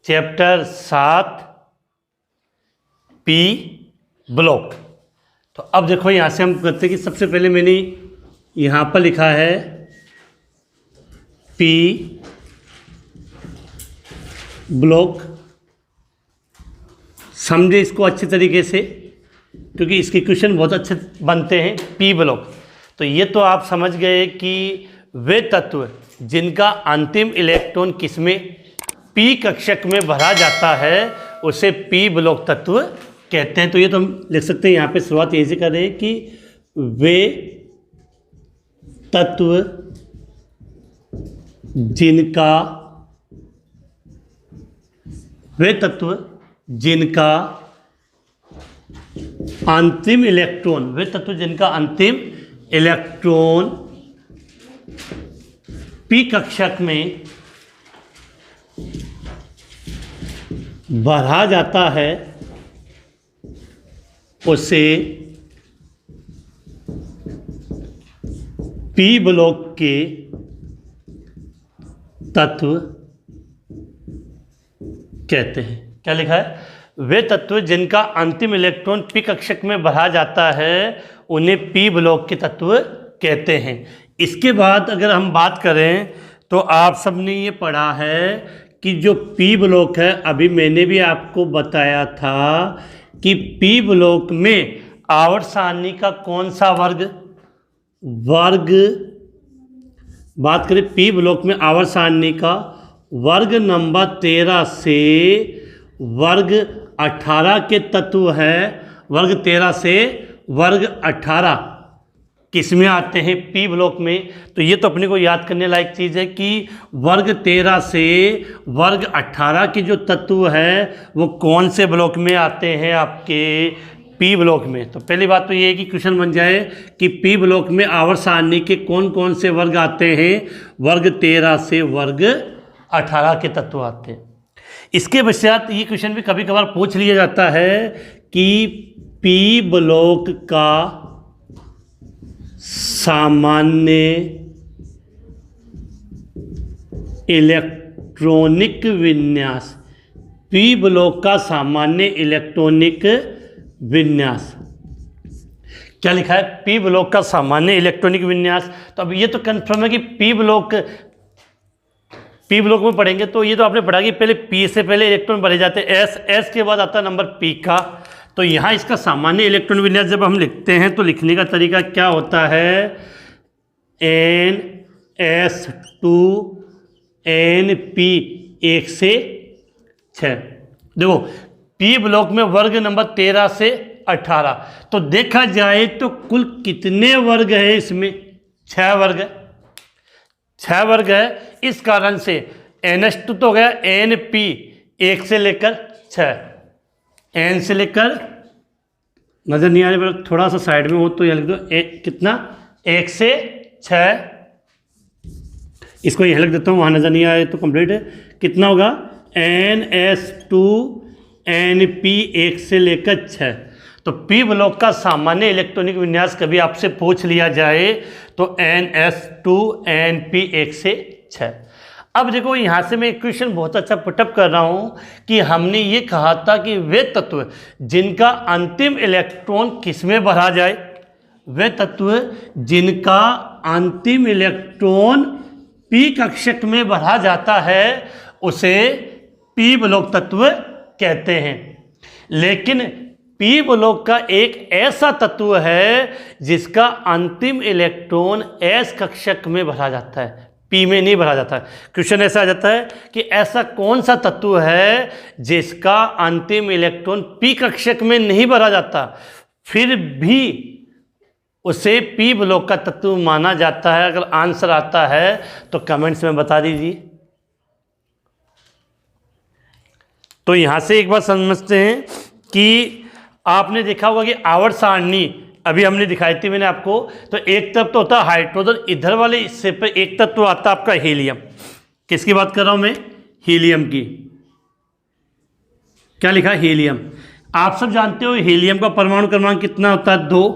Chapter 7 P block. तो अब देखो यहाँ से हम करते हैं कि सबसे पहले मैंने यहाँ पर लिखा है पी ब्लॉक। समझे इसको अच्छे तरीके से, क्योंकि इसके क्वेश्चन बहुत अच्छे बनते हैं। पी ब्लॉक, तो ये तो आप समझ गए कि वे तत्व जिनका अंतिम इलेक्ट्रॉन किसमें पी कक्षक में भरा जाता है उसे पी ब्लॉक तत्व कहते हैं। तो ये तो हम लिख सकते हैं, यहाँ पे शुरुआत यहीं से कर रहे हैं कि वे तत्व जिनका अंतिम इलेक्ट्रॉन पी कक्षक में भरा जाता है उसे पी ब्लॉक के तत्व कहते हैं। क्या लिखा है? वे तत्व जिनका अंतिम इलेक्ट्रॉन पी कक्षक में भरा जाता है उन्हें पी ब्लॉक के तत्व कहते हैं। इसके बाद अगर हम बात करें तो आप सबने ये पढ़ा है कि जो पी ब्लॉक है, अभी मैंने भी आपको बताया था कि पी ब्लॉक में आवर्त सारणी का कौन सा वर्ग बात करें पी ब्लॉक में आवर्त सारणी का वर्ग नंबर 13 से वर्ग 18 के तत्व है। वर्ग 13 से वर्ग 18 किस में आते हैं? पी ब्लॉक में। तो ये तो अपने को याद करने लायक चीज़ है कि वर्ग 13 से वर्ग 18 के जो तत्व है वो कौन से ब्लॉक में आते हैं? आपके पी ब्लॉक में। तो पहली बात तो ये है कि क्वेश्चन बन जाए कि पी ब्लॉक में आवर्त सारणी के कौन कौन से वर्ग आते हैं? वर्ग 13 से वर्ग 18 के तत्व आते हैं। इसके पश्चात ये क्वेश्चन भी कभी कभार पूछ लिया जाता है कि पी ब्लॉक का सामान्य इलेक्ट्रॉनिक विन्यास। पी ब्लॉक का सामान्य इलेक्ट्रॉनिक विन्यास क्या लिखा है? पी ब्लॉक का सामान्य इलेक्ट्रॉनिक विन्यास। तो अब ये तो कंफर्म है कि पी ब्लॉक में पढ़ेंगे तो ये तो आपने पढ़ा कि पहले पी से पहले इलेक्ट्रॉन भरे जाते हैं एस के बाद आता है नंबर पी का। तो यहाँ इसका सामान्य इलेक्ट्रॉन विन्यास जब हम लिखते हैं तो लिखने का तरीका क्या होता है? NS2 NP 1 से 6। देखो पी ब्लॉक में वर्ग नंबर 13 से 18, तो देखा जाए तो कुल कितने वर्ग है इसमें? 6 वर्ग है। 6 वर्ग है। इस कारण से NS2 तो हो गया NP 1 से लेकर 6, N से लेकर नज़र नहीं आने पर थोड़ा सा साइड में हो तो यह लिख दो कितना? 1 से 6। इसको यहाँ लिख देता हूँ, वहाँ नज़र नहीं आए तो कंप्लीट है। कितना होगा? NS2 NP 1 से लेकर 6। तो पी ब्लॉक का सामान्य इलेक्ट्रॉनिक विन्यास कभी आपसे पूछ लिया जाए तो NS2 NP 1 से 6। अब देखो यहाँ से मैं एक क्वेश्चन बहुत अच्छा पुटअप कर रहा हूँ कि हमने ये कहा था कि वे तत्व जिनका अंतिम इलेक्ट्रॉन किस में भरा जाए? वे तत्व जिनका अंतिम इलेक्ट्रॉन पी कक्षक में भरा जाता है उसे पी ब्लॉक तत्व कहते हैं। लेकिन पी ब्लॉक का एक ऐसा तत्व है जिसका अंतिम इलेक्ट्रॉन एस कक्षक में भरा जाता है, पी में नहीं भरा जाता है। क्वेश्चन ऐसा आ जाता है कि ऐसा कौन सा तत्व है जिसका अंतिम इलेक्ट्रॉन पी कक्षक में नहीं भरा जाता फिर भी उसे पी ब्लॉक का तत्व माना जाता है? अगर आंसर आता है तो कमेंट्स में बता दीजिए। तो यहां से एक बात समझते हैं कि आपने देखा होगा कि आवर्त सारणी अभी हमने दिखाई थी मैंने आपको। तो एक तरफ तो होता है हाइड्रोजन, इधर वाले हिस्से पे एक तत्व आता है आपका हीलियम। किसकी बात कर रहा हूं मैं? हीलियम की। क्या लिखा है? हीलियम। आप सब जानते हो हीलियम का परमाणु क्रमांक कितना होता है? 2।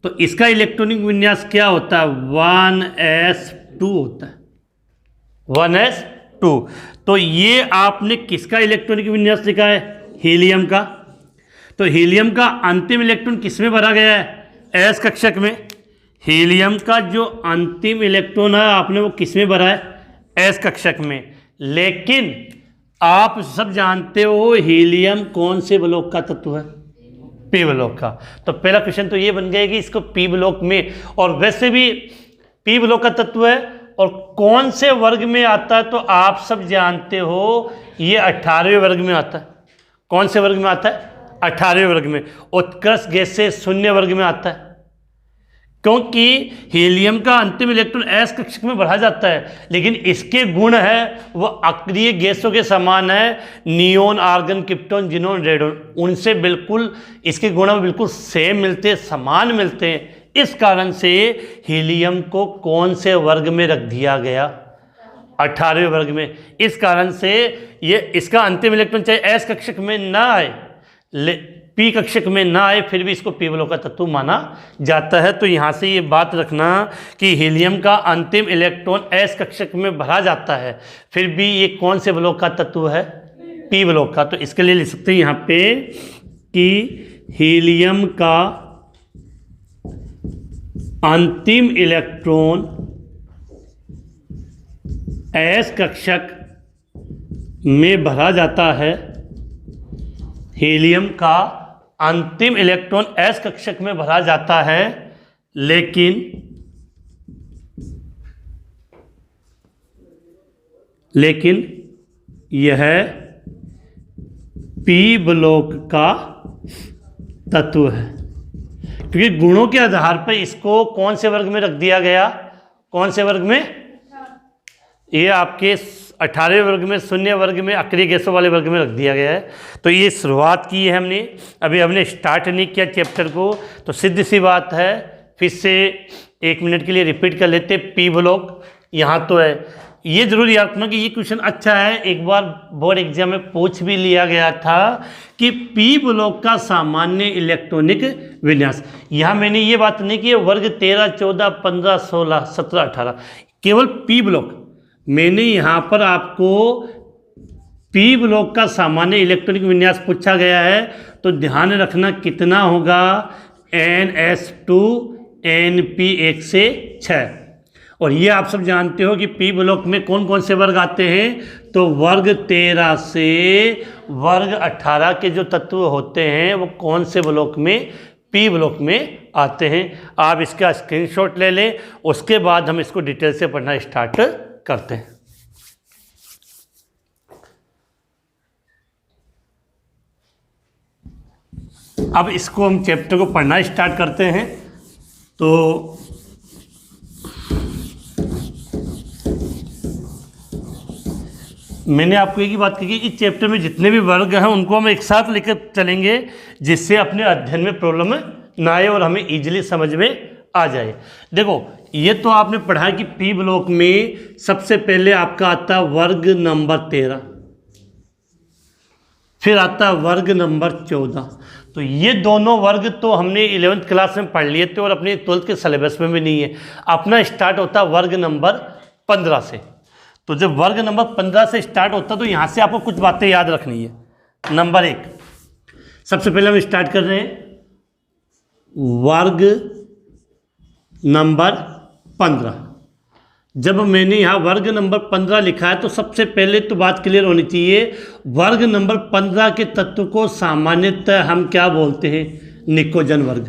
तो इसका इलेक्ट्रॉनिक विन्यास क्या होता है? 1s2 होता है। 1s2। तो ये आपने किसका इलेक्ट्रॉनिक विन्यास लिखा है? हीलियम का। तो हीलियम का अंतिम इलेक्ट्रॉन किस में भरा गया है? एस कक्षक में। हीलियम का जो अंतिम इलेक्ट्रॉन है आपने वो किस में भरा है? एस कक्षक में। लेकिन आप सब जानते हो हीलियम कौन से ब्लॉक का तत्व है? पी ब्लॉक का। तो पहला क्वेश्चन तो ये बन गया कि इसको पी ब्लॉक में, और वैसे भी पी ब्लॉक का तत्व है और कौन से वर्ग में आता है? तो आप सब जानते हो ये 18वें वर्ग में आता है। कौन से वर्ग में आता है? 18वें वर्ग में। उत्कृष्ट गैस से शून्य वर्ग में आता है, क्योंकि हीलियम का अंतिम इलेक्ट्रॉन एस कक्षक में बढ़ा जाता है, लेकिन इसके गुण है वो अक्रिय गैसों के समान है। Neon, argon, krypton, xenon, radon, उनसे बिल्कुल इसके गुण बिल्कुल सेम मिलते हैं, समान मिलते हैं। इस कारण से हीलियम को कौन से वर्ग में रख दिया गया? 18वें वर्ग में। इस कारण से ये इसका अंतिम इलेक्ट्रॉन चाहे एस कक्षक में ना आए, पी कक्षक में ना आए, फिर भी इसको पी ब्लॉक का तत्व माना जाता है। तो यहाँ से ये बात रखना कि हीलियम का अंतिम इलेक्ट्रॉन एस कक्षक में भरा जाता है, फिर भी ये कौन से ब्लॉक का तत्व है? पी ब्लॉक का। तो इसके लिए लिख सकते हैं यहाँ पे कि हीलियम का अंतिम इलेक्ट्रॉन एस कक्षक में भरा जाता है। हीलियम का अंतिम इलेक्ट्रॉन एस कक्षक में भरा जाता है, लेकिन यह पी ब्लॉक का तत्व है, क्योंकि गुणों के आधार पर इसको कौन से वर्ग में रख दिया गया? कौन से वर्ग में? ये आपके 18वें वर्ग में, शून्य वर्ग में, अक्रिय गैसों वाले वर्ग में रख दिया गया है। तो ये शुरुआत की है हमने, अभी हमने स्टार्ट नहीं किया चैप्टर को, तो सिद्ध सी बात है। फिर से 1 मिनट के लिए रिपीट कर लेते। पी ब्लॉक यहाँ तो है, ये जरूर याद रखना कि ये क्वेश्चन अच्छा है, एक बार बोर्ड एग्जाम में पूछ भी लिया गया था कि पी ब्लॉक का सामान्य इलेक्ट्रॉनिक विन्यास। यहाँ मैंने ये बात नहीं की वर्ग 13, 14, 15, 16, 17, 18, केवल पी ब्लॉक। मैंने यहाँ पर आपको पी ब्लॉक का सामान्य इलेक्ट्रॉनिक विन्यास पूछा गया है, तो ध्यान रखना कितना होगा? NS2 NP 1 से 6। और ये आप सब जानते हो कि पी ब्लॉक में कौन कौन से वर्ग आते हैं? तो वर्ग 13 से वर्ग 18 के जो तत्व होते हैं वो कौन से ब्लॉक में? पी ब्लॉक में आते हैं। आप इसका स्क्रीनशॉट ले लें, उसके बाद हम इसको डिटेल से पढ़ना स्टार्ट करते हैं। अब इसको हम चैप्टर को पढ़ना स्टार्ट करते हैं। तो मैंने आपको एक ही बात कही कि इस चैप्टर में जितने भी वर्ग हैं उनको हम एक साथ लेकर चलेंगे, जिससे अपने अध्ययन में प्रॉब्लम ना आए और हमें इजीली समझ में आ जाए। देखो, ये तो आपने पढ़ा कि पी ब्लॉक में सबसे पहले आपका आता है वर्ग नंबर 13, फिर आता है वर्ग नंबर 14। तो ये दोनों वर्ग तो हमने 11th क्लास में पढ़ लिए थे और अपने 12th के सिलेबस में भी नहीं है। अपना स्टार्ट होता है वर्ग नंबर 15 से। तो जब वर्ग नंबर 15 से स्टार्ट होता है तो यहाँ से आपको कुछ बातें याद रखनी है। नंबर 1, सबसे पहले हम स्टार्ट कर रहे हैं वर्ग नंबर 15। जब मैंने यहाँ वर्ग नंबर 15 लिखा है तो सबसे पहले तो बात क्लियर होनी चाहिए, वर्ग नंबर 15 के तत्व को सामान्यतः हम क्या बोलते हैं? निकोजन वर्ग।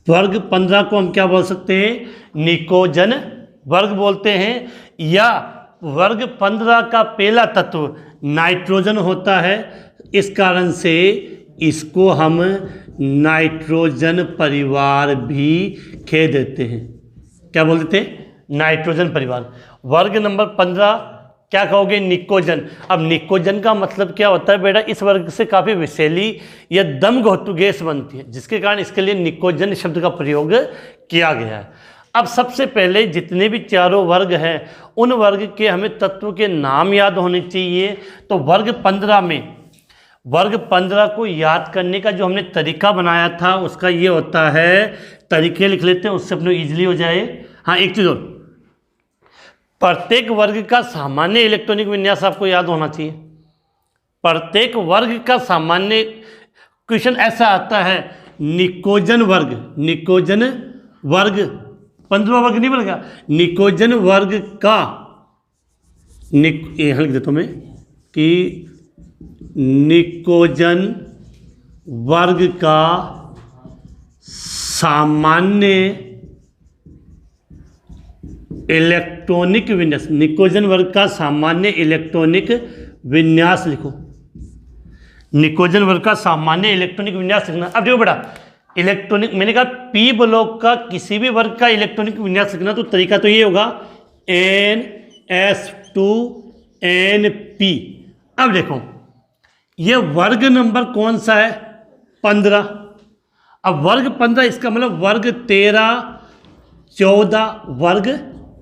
वर्ग 15 को हम क्या बोल सकते हैं? निकोजन वर्ग बोलते हैं। या वर्ग 15 का पहला तत्व नाइट्रोजन होता है, इस कारण से इसको हम नाइट्रोजन परिवार भी कह देते हैं। क्या बोल देते हैं? नाइट्रोजन परिवार। वर्ग नंबर 15 क्या कहोगे? निकोजन। अब निकोजन का मतलब क्या होता है बेटा? इस वर्ग से काफ़ी विषैली या दमघोटू गैस बनती है, जिसके कारण इसके लिए निकोजन शब्द का प्रयोग किया गया है। अब सबसे पहले जितने भी चारों वर्ग हैं उन वर्ग के हमें तत्व के नाम याद होने चाहिए। तो वर्ग 15 में, वर्ग 15 को याद करने का जो हमने तरीका बनाया था उसका ये होता है, तरीके लिख लेते हैं उससे अपने ईजिली हो जाए। हाँ, एक चीज़ और, प्रत्येक वर्ग का सामान्य इलेक्ट्रॉनिक विन्यास आपको याद होना चाहिए। प्रत्येक वर्ग का सामान्य, क्वेश्चन ऐसा आता है निकोजन वर्ग, निकोजन वर्ग 15वां वर्ग नहीं बनेगा, निकोजन वर्ग का यहाँ लिख देता हूँ मैं कि निकोजन वर्ग का सामान्य इलेक्ट्रॉनिक विन्यास, निकोजन वर्ग का सामान्य इलेक्ट्रॉनिक विन्यास लिखो, निकोजन वर्ग का सामान्य इलेक्ट्रॉनिक विन्यास लिखना। अब देखो बेटा, इलेक्ट्रॉनिक, मैंने कहा पी ब्लॉक का किसी भी वर्ग का इलेक्ट्रॉनिक विन्यास लिखना, तो तरीका तो ये होगा NS2NP। अब देखो ये वर्ग नंबर कौन सा है, 15। अब वर्ग 15, इसका मतलब वर्ग 13, 14, वर्ग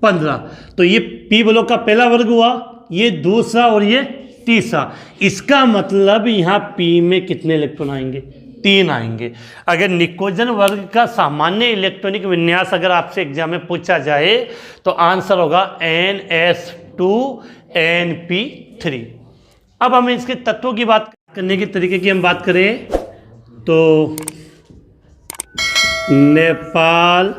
15। तो ये पी ब्लॉक का पहला वर्ग हुआ, ये दूसरा और ये तीसरा। इसका मतलब यहाँ पी में कितने इलेक्ट्रॉन आएंगे, 3 आएंगे। अगर निकोजन वर्ग का सामान्य इलेक्ट्रॉनिक विन्यास अगर आपसे एग्जाम में पूछा जाए तो आंसर होगा NS2NP3। अब हम इसके तत्वों की बात करने के तरीके की हम बात करें तो नेपाल,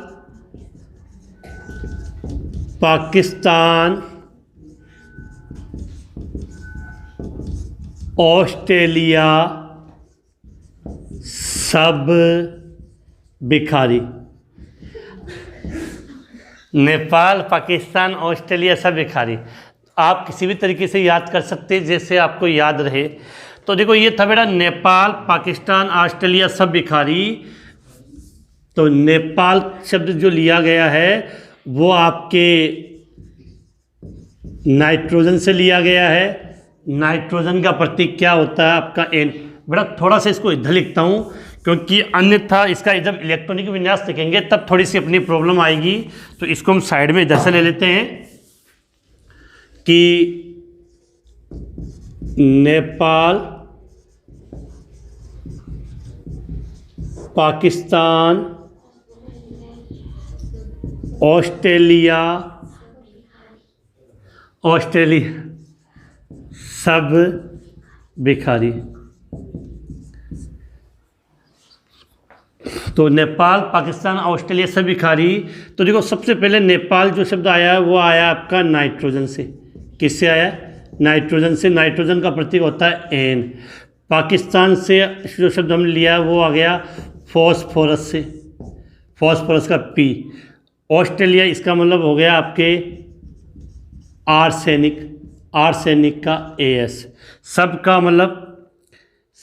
पाकिस्तान, ऑस्ट्रेलिया सब भिखारी। नेपाल, पाकिस्तान, ऑस्ट्रेलिया सब भिखारी आप किसी भी तरीके से याद कर सकते हैं जैसे आपको याद रहे। तो देखो ये था बेटा नेपाल, पाकिस्तान, ऑस्ट्रेलिया सब भिखारी। तो नेपाल शब्द जो लिया गया है वो आपके नाइट्रोजन से लिया गया है। नाइट्रोजन का प्रतीक क्या होता है आपका N। बेटा थोड़ा सा इसको इधर लिखता हूँ क्योंकि अन्यथा इसका जब इलेक्ट्रॉनिक विन्यास लिखेंगे तब थोड़ी सी अपनी प्रॉब्लम आएगी। तो इसको हम साइड में इधर से ले लेते हैं कि नेपाल, पाकिस्तान, ऑस्ट्रेलिया सब भिखारी। तो नेपाल, पाकिस्तान, ऑस्ट्रेलिया सब भिखारी। तो देखो सबसे पहले नेपाल जो शब्द आया है वो आया आपका नाइट्रोजन से। किससे आया, नाइट्रोजन से। नाइट्रोजन का प्रतीक होता है N। पाकिस्तान से जो शब्द हमने लिया वो आ गया फॉस्फोरस से, फॉस्फोरस का P। ऑस्ट्रेलिया इसका मतलब हो गया आपके आर्सेनिक, आर्सेनिक का AS। सब का मतलब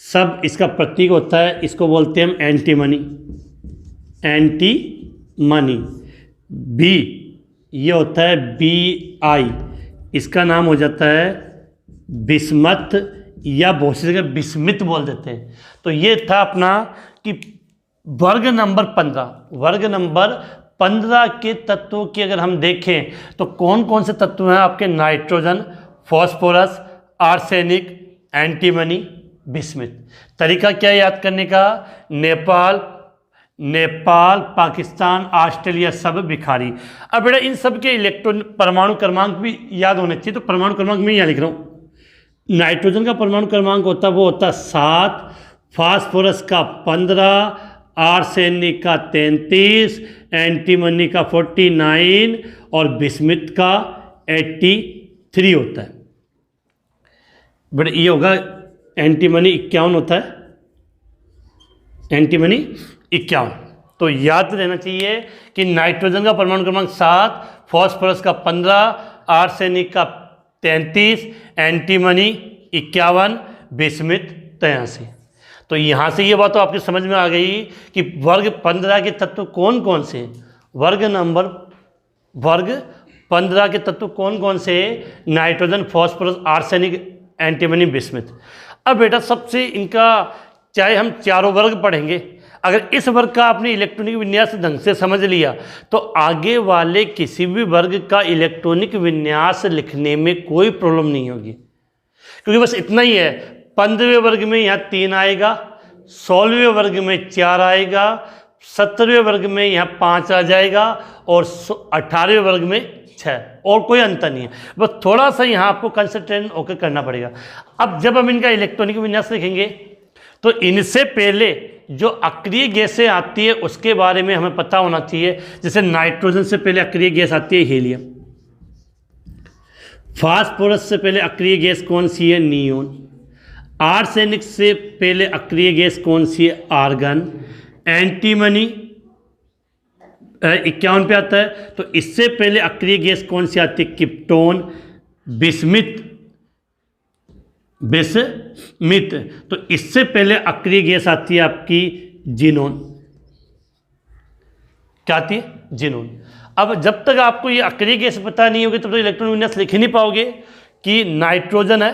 सब इसका प्रतीक होता है, इसको बोलते हैं हम एंटीमनी, एंटीमनी। B ये होता है BI, इसका नाम हो जाता है बिस्मथ या बहुत सी जगह बिस्मित बोल देते हैं। तो ये था अपना कि वर्ग नंबर 15, वर्ग नंबर 15 के तत्वों की अगर हम देखें तो कौन कौन से तत्व हैं आपके, nitrogen, phosphorus, arsenic, antimony, bismuth. तरीका क्या है याद करने का, नेपाल, पाकिस्तान, ऑस्ट्रेलिया सब भिखारी। अब बेटा इन सब के इलेक्ट्रॉन परमाणु क्रमांक भी याद होने चाहिए। तो परमाणु क्रमांक मैं यहाँ लिख रहा हूँ। नाइट्रोजन का परमाणु क्रमांक होता है वो होता है 7, फास्फोरस का 15, आर्सेनिक का 33, एंटीमनी का 49 और बिस्मिथ का 83 होता है। बट ये होगा एंटीमनी 51 होता है, एंटीमनी 51। तो याद रहना चाहिए कि नाइट्रोजन का परमाणु क्रमांक 7, फॉस्फोरस का 15, आर्सेनिक का 33, एंटीमनी 51, बिस्मिथ 83। तो यहाँ से ये बात तो आपकी समझ में आ गई कि वर्ग 15 के तत्व कौन कौन से, वर्ग 15 के तत्व कौन कौन से, nitrogen, phosphorus, arsenic, antimony, bismuth. अब बेटा सबसे इनका चाहे हम चारों वर्ग पढ़ेंगे, अगर इस वर्ग का आपने इलेक्ट्रॉनिक विन्यास ढंग से समझ लिया तो आगे वाले किसी भी वर्ग का इलेक्ट्रॉनिक विन्यास लिखने में कोई प्रॉब्लम नहीं होगी। क्योंकि बस इतना ही है, 15वें वर्ग में यहाँ 3 आएगा, 16वें वर्ग में 4 आएगा, 17वें वर्ग में यहाँ 5 आ जाएगा और 18वें वर्ग में 6 और कोई अंतर नहीं है, बस थोड़ा सा यहाँ आपको कंसंट्रेट होकर करना पड़ेगा। अब जब हम इनका इलेक्ट्रॉनिक विन्यास लिखेंगे तो इनसे पहले जो अक्रिय गैसें आती है उसके बारे में हमें पता होना चाहिए। जैसे नाइट्रोजन से पहले अक्रिय गैस आती है हीलियम, फास्फोरस से पहले अक्रिय गैस कौन सी है, नियोन, आर्सेनिक से पहले अक्रिय गैस कौन सी है, आर्गन, एंटीमनी 51 पे आता है, तो इससे पहले अक्रिय गैस कौन सी आती है, क्रिप्टोन, बिस्मिथ, तो इससे पहले अक्रिय गैस आती है आपकी जिनोन, क्या आती है, जिनोन। अब जब तक आपको ये अक्रिय गैस पता नहीं होगी तब तक इलेक्ट्रॉन विन्यास लिख ही नहीं पाओगे कि नाइट्रोजन है,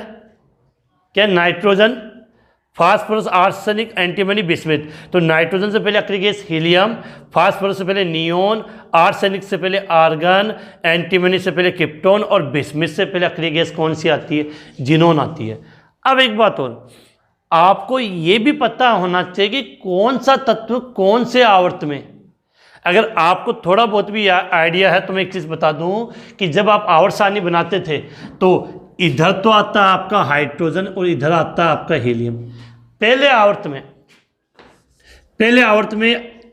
क्या nitrogen, phosphorus, arsenic, antimony, bismuth, तो नाइट्रोजन से पहले अक्रिय गैस हीलियम, फास्फोरस से पहले नियोन, आर्सेनिक से पहले आर्गन, एंटीमनी से पहले क्रिप्टोन और बिस्मिथ से पहले अक्रिय गैस कौन सी आती है, जिनोन आती है। अब एक बात और, आपको ये भी पता होना चाहिए कि कौन सा तत्व कौन से आवर्त में। अगर आपको थोड़ा बहुत भी आइडिया है तो मैं एक चीज़ बता दूं कि जब आप आवर्त सारणी बनाते थे तो इधर तो आता है आपका हाइड्रोजन और इधर आता है आपका हीलियम। पहले आवर्त में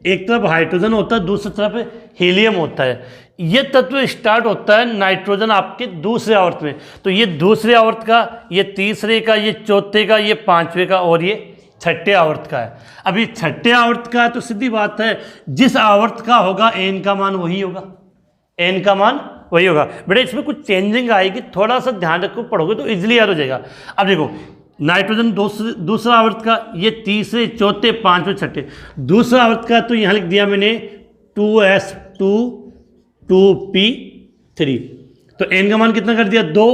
एक तरफ हाइड्रोजन होता है, दूसरी तरफ हीलियम होता है। ये तत्व स्टार्ट होता है नाइट्रोजन आपके दूसरे आवर्त में, तो ये दूसरे आवर्त का, ये तीसरे का, ये चौथे का, ये पांचवें का और ये छठे आवर्त का है। अब ये छठे आवर्त का है तो सीधी बात है जिस आवर्त का होगा एन का मान वही होगा, एन का मान वही होगा। बेटा इसमें कुछ चेंजिंग आएगी, थोड़ा सा ध्यान रखो, पढ़ोगे तो इजीली याद हो जाएगा। अब देखो नाइट्रोजन दूसरा आवर्त का, ये तीसरे, चौथे, पांचवें, छठे, दूसरा आवर्त का तो यहाँ लिख दिया मैंने 2s2 2p3, तो एन का मान कितना कर दिया, 2।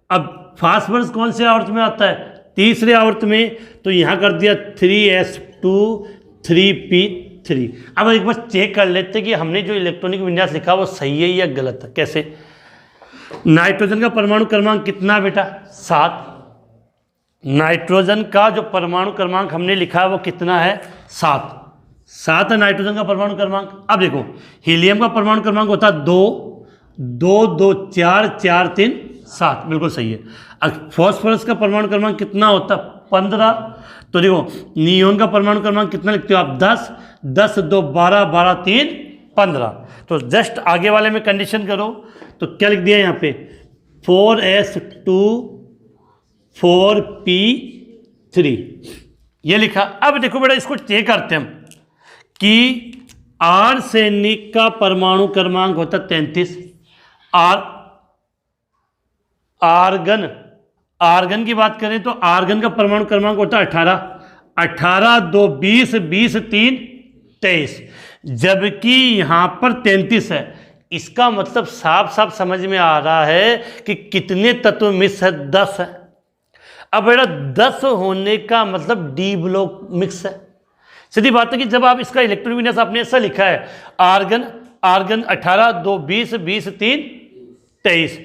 अब फास्फोरस कौन से आवर्त में आता है, तीसरे आवर्त में, तो यहाँ कर दिया 3s2 3p3। अब एक बार चेक कर लेते हैं कि हमने जो इलेक्ट्रॉनिक विन्यास लिखा वो सही है या गलत है। कैसे, नाइट्रोजन का परमाणु क्रमांक कितना बेटा, 7। नाइट्रोजन का जो परमाणु क्रमांक हमने लिखा है वो कितना है, 7 है नाइट्रोजन का परमाणु क्रमांक। अब देखो हीलियम का परमाणु क्रमांक होता है 2 2 2 4 4 3 7, बिल्कुल सही है। अब फॉस्फोरस का परमाणु क्रमांक कितना होता है, 15। तो देखो नियोन का परमाणु क्रमांक कितना लिखते हो आप, 10 10 2 12 12 3 15। तो जस्ट आगे वाले में कंडीशन करो तो क्या लिख दिया यहाँ पे, 4s2 4p3 ये लिखा। अब देखो बेटा इसको चेक करते हैं हम कि आर्सेनिक का परमाणु क्रमांक होता 33, आर्गन की बात करें तो आर्गन का परमाणु क्रमांक होता है 18 2 20 20 3 23, जबकि यहाँ पर 33 है। इसका मतलब साफ साफ समझ में आ रहा है कि कितने तत्व मिक्स है, 10 है। अब बेटा 10 होने का मतलब डी ब्लॉक मिक्स है। सीधी बात है कि जब आप इसका इलेक्ट्रॉनिक विन्यास आपने ऐसा लिखा है, आर्गन 18 2 20 20 3 23,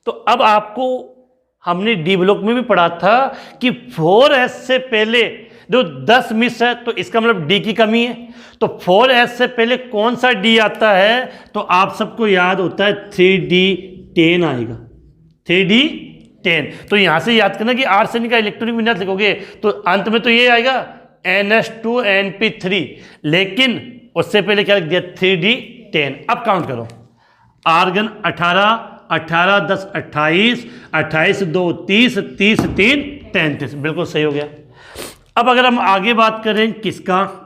तो अब आपको हमने डी ब्लॉक में भी पढ़ा था कि 4s से पहले जो 10 मिस है तो इसका मतलब डी की कमी है। तो 4s से पहले कौन सा डी आता है, तो आप सबको याद होता है 3d10 आएगा, 3d10। तो यहां से याद करना कि आर्सेनिक का इलेक्ट्रॉनिक विन्यास लिखोगे तो अंत में तो ये आएगा NH2NP3, लेकिन उससे पहले क्या लिख दिया, 3d10। अब काउंट करो, आर्गन 18 10 28 28 2 30 30 3 33, बिल्कुल सही हो गया। अब अगर हम आगे बात करें किसका,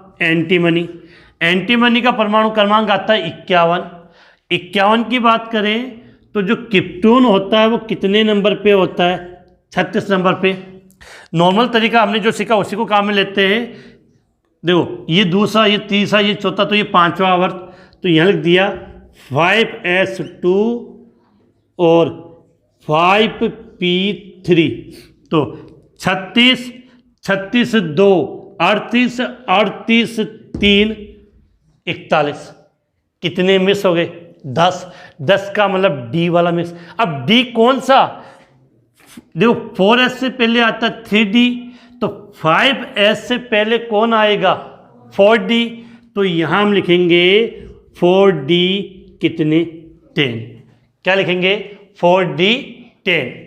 एंटीमनी का परमाणु क्रमांक आता है 51 की बात करें तो जो क्रिप्टोन होता है वो कितने नंबर पे होता है, 36 नंबर पे। नॉर्मल तरीका हमने जो सीखा उसी को काम में लेते हैं। देखो ये दूसरा, ये तीसरा, ये चौथा, तो ये पांचवा आवर्त, तो यहाँ लिख दिया 5s2 और 5p3, तो 36 36 2 38 38 3 41, कितने मिस हो गए, 10 का मतलब डी वाला मिक्स। अब डी कौन सा, देखो 4s से पहले आता 3d, तो 5s से पहले कौन आएगा, 4d, तो यहां हम लिखेंगे 4d कितने 10। क्या लिखेंगे 4D10।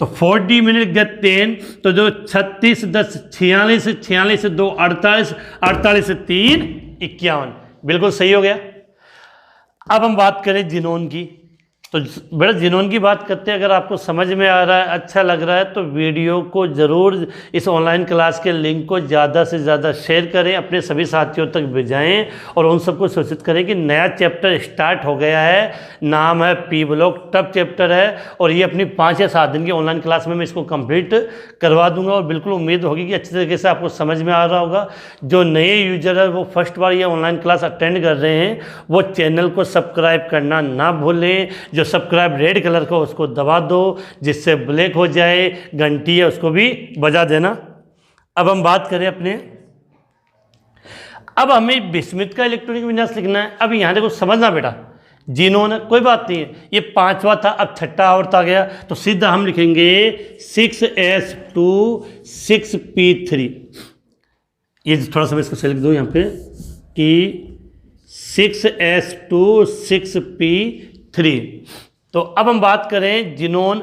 तो 4D मैंने लिख दिया 10, तो जो 36 10 46, 46 2 48, 48 3 51, बिल्कुल सही हो गया। अब हम बात करें जिनोन की। तो बेटा जिनोन की बात करते हैं, अगर आपको समझ में आ रहा है, अच्छा लग रहा है, तो वीडियो को ज़रूर, इस ऑनलाइन क्लास के लिंक को ज़्यादा से ज़्यादा शेयर करें, अपने सभी साथियों तक भेजाएं और उन सबको सूचित करें कि नया चैप्टर स्टार्ट हो गया है। नाम है पी ब्लॉक, टफ चैप्टर है और ये अपनी 5 या 7 दिन की ऑनलाइन क्लास में मैं इसको कंप्लीट करवा दूंगा और बिल्कुल उम्मीद होगी कि अच्छी तरीके से आपको समझ में आ रहा होगा। जो नए यूजर है वो फर्स्ट बार ये ऑनलाइन क्लास अटेंड कर रहे हैं, वो चैनल को सब्सक्राइब करना ना भूलें। जो सब्सक्राइब रेड कलर का उसको दबा दो, जिससे ब्लैक हो जाए, घंटी है उसको भी बजा देना। अब हम बात करें अपने, अब हमें बिस्मिथ का इलेक्ट्रॉनिक विन्यास लिखना है। अब यहाँ देखो समझना बेटा, जिनोन है कोई बात नहीं है, ये 5वां था, अब 6ठा आवर्त आ गया, तो सीधा हम लिखेंगे 6s2 6p3। ये थोड़ा सा मैं इसको सेलेक्ट दूँ यहाँ पे कि 6s2 6p3। तो अब हम बात करें जिनोन,